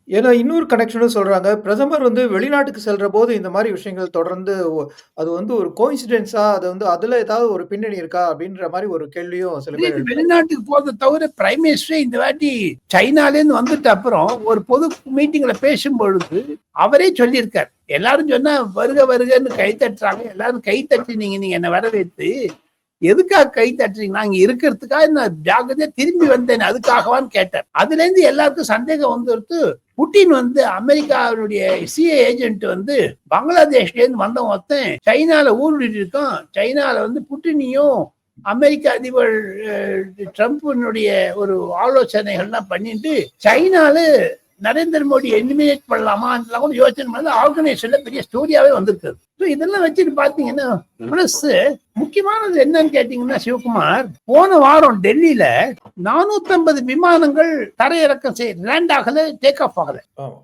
ஏன்னா இன்னொரு கனெக்ஷனும் சொல்றாங்க. பிரதமர் வந்து வெளிநாட்டுக்கு செல்றபோது இந்த மாரி விஷயங்கள் தொடர்ந்து அது வந்து ஒரு கோயின்சிடென்ஸா அது வந்து அதுல ஏதாவது ஒரு பின்னணி இருக்கா? அப்படின்ற மாரி ஒரு கேள்வியும் சில பேர் திடீர்னு எழுப்புறாங்க. வெளிநாட்டுக்கு போறத தவிர பிரைம் மினிஸ்டரே இந்த வாட்டி சைனாலேருந்து வந்துட்ட அப்புறம் ஒரு பொது மீட்டிங்ல பேசும்பொழுது அவரே சொல்லியிருக்கார். எல்லாரும் சொன்னா வருக வருகன்னு கை தட்டுறாங்க. எல்லாரும் கை தட்டி நீங்க என்ன வரவேற்று எதுக்காக கை தட்டுறீங்க? நான் இங்க இருக்கிறதுக்காக நான் ஜாகிரதையா திரும்பி வந்தேன் அதுக்காகவான்னு கேட்டார். அதுல இருந்து எல்லாருக்கும் சந்தேகம் வந்துடுத்து. புட்டின் வந்து அமெரிக்காவுடைய சிஏ ஏஜென்ட் வந்து பங்களாதேஷ்ல இருந்து வந்த ஒருத்தன் சைனால ஊடுருவிட்டு இருக்கான். சைனால வந்து புட்டினையும் அமெரிக்க அதிபர் ட்ரம்ப்னுடைய ஒரு ஆலோசனைகள்லாம் பண்ணிட்டு சைனால நரேந்திர மோடி எலிமினேட் பண்ணலாமா கூட யோசனை பண்ணி ஆர்கனைசேஷன்ல பெரிய ஸ்டோரியாவே வந்திருக்கு. இதெல்லாம் வச்சுட்டு பாத்தீங்கன்னா பிளஸ் முக்கியமானது என்னன்னு கேட்டீங்கன்னா சிவகுமார், போன வாரம் டெல்லியில 450 விமானங்கள் தரையிறக்கம் லேண்ட் ஆகல, டேக் ஆஃப் ஆகல.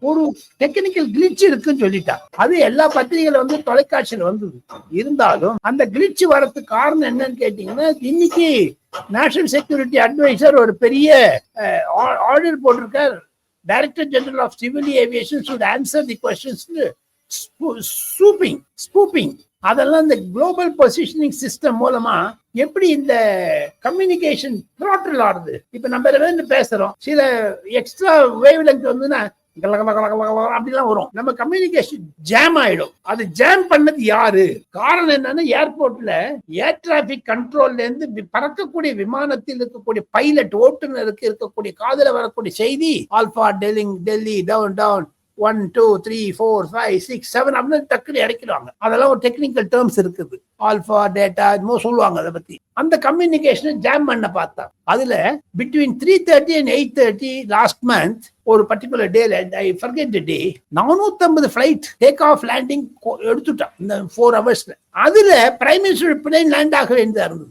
ஒரு டெக்னிக்கல் கிளிச் இருக்குன்னு சொல்லிட்டாங்க. அது எல்லா பத்திரிகையில வந்து தொலைக்காட்சியில வந்தது. இருந்தாலும் அந்த கிளிச் வரதுக்கு காரணம் என்னன்னு கேட்டீங்கன்னா, இன்னைக்கு நேஷனல் செக்யூரிட்டி அட்வைசர் ஒரு பெரிய ஆர்டர் போட்டிருக்கார். Director General of Civil Aviation should answer the questions. ஸ்பூப்பிங் அதெல்லாம் இந்த குளோபல் பொசிஷனிங் சிஸ்டம் மூலமா எப்படி இந்த கம்யூனிகேஷன் த்ராட்டில் ஆடுது. இப்ப நம்ம பேசுறோம், சில எக்ஸ்ட்ரா வேவ் லெங்த் வந்துன்னா அப்படிலாம் வரும். நம்ம கம்யூனிகேஷன் ஜாம் ஆயிடும். அது ஜாம் பண்ணது யாரு? காரணம் என்னன்னா, ஏர்போர்ட்ல ஏர் டிராபிக் கண்ட்ரோல்ல இருந்து பறக்கக்கூடிய விமானத்தில் இருக்கக்கூடிய பைலட் ஓட்டுநருக்கு இருக்கக்கூடிய காதுல வரக்கூடிய செய்தி ஆல்பா டெல்லி டவுன் டவுன் 1 2 3 4 5 6 7 அப்படின்னு டக்குனு இறக்கிடுவாங்க. அதெல்லாம் ஒரு டெக்னிக்கல் டேர்ம்ஸ் இருக்குது. ஆல்பா டேட்டா என்னமோ சொல்லுவாங்க. அதை பத்தி அந்த கம்யூனிகேஷனை ஜாம் பண்ண பார்த்தா அதுல பிட்வீன் 3:30 and 8:30 லாஸ்ட் மந்த் ஒரு பர்டிகுலர் டே, ஐ ஃபர்கெட் தி டே, 450 ஃபிளைட் டேக் ஆஃப் லேண்டிங் எடுத்துட்டான் இந்த 4 ஹவர்ஸ்ல. அதுல பிரைம் மினிஸ்டர் பிளேன் லேண்ட் ஆக வேண்டியதா இருந்தது.